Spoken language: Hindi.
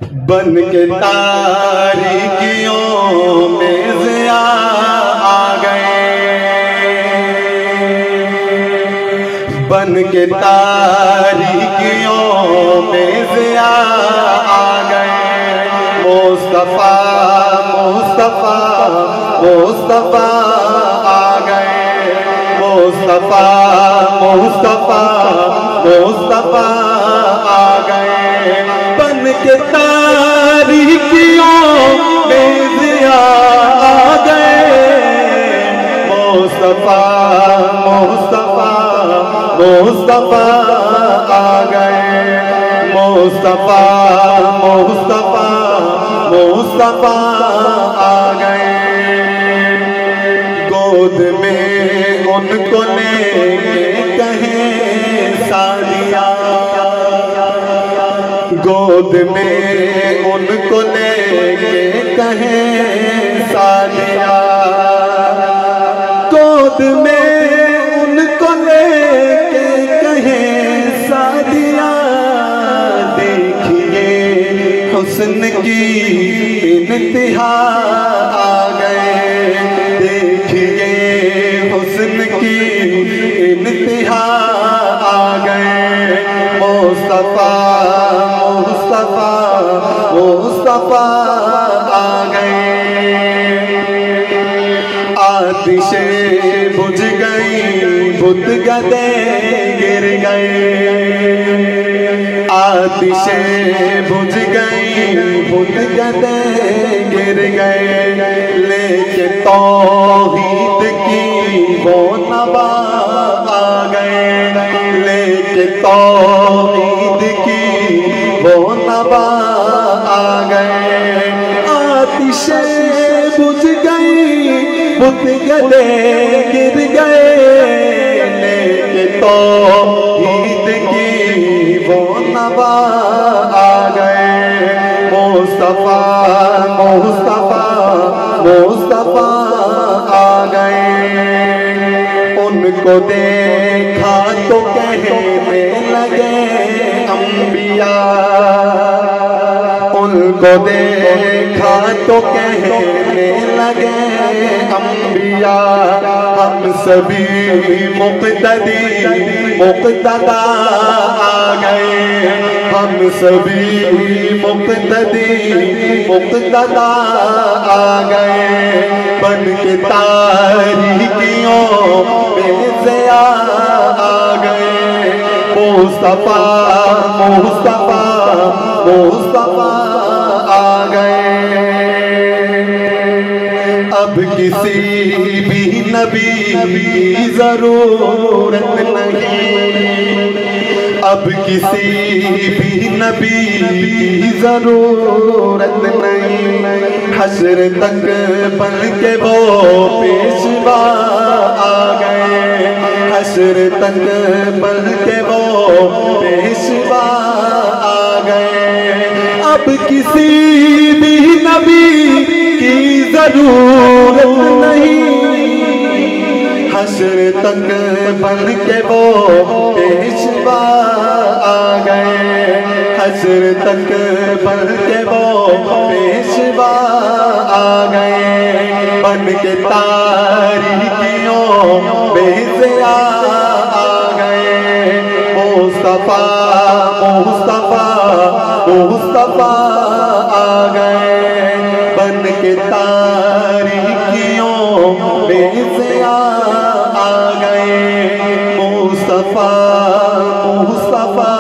बन के तारीकियों में ज़िया आ गए, बन के तारीकियों में ज़िया आ गए। मुस्तफ़ा मुस्तफ़ा मुस्तफ़ा आ गए, मुस्तफ़ा मुस्तफ़ा मुस्तफ़ा आ गए। बन के तारीकियों में ज़िया आ गए, मुस्तफ़ा मुस्तफ़ा मुस्तफ़ा आ गए, मुस्तफ़ा मुस्तफ़ा मुस्तफ़ा आ गए। गोद में उनको लेके कहें सादिया, गोद में उनको लेके कहें सादिया, गोद में उनको लेके कहें सादिया। देखिए हुस्न की इंतहा आ गए, देखिए हुस्न की इंतहा आ गए। मुस्तफ़ा मुस्तफ़ा मुस्तफ़ा आ गए। आतिशे बुझ गई, बुत गदे गिर गए, आतिशे बुझ गई, बुत गदे गिर गए। लेके तौहीद की वो नवा आ गए, लेके तौहीद की वो नवा आ गए। आतिशे बुझ गई, बुत गदे गिर गए, लेके तौहीद की वो नवा आ गए। मुस्तफ़ा मुस्तफ़ा मुस्तफ़ा आ गए। उनको देखा तो कहने लगे अंबिया, उनको देखा तो कहने लगे अंबिया। हम सभी मुक़्तदी मुक़्तदा आ गए, हम सभी मुक़्तदी मुक़्तदा आ गए। बन के तारीकियों में ज़िया आ गए। मुस्तफ़ा मुस्तफ़ा मुस्तफ़ा आ गए। अब किसी भी नबी की ज़रूरत नहीं, अब किसी भी नबी की ज़रूरत नहीं। हश्र तक बन के वो पेशवा आ गए, हश्र तक बन के वो पेशवा आ गए। अब किसी भी नबी की ज़रूरत नहीं, हश्र तक बन के वो पेशवा आ गए, हश्र तक बन के वो पेशवा आ गए। बन के तारीकियों में ज़िया आ गए। मुस्तफ़ा मुस्तफ़ा मुस्तफ़ा आ गए। बन के तारीकियों में ज़िया आ गए। मुस्तफ़ा मुस्तफ़ा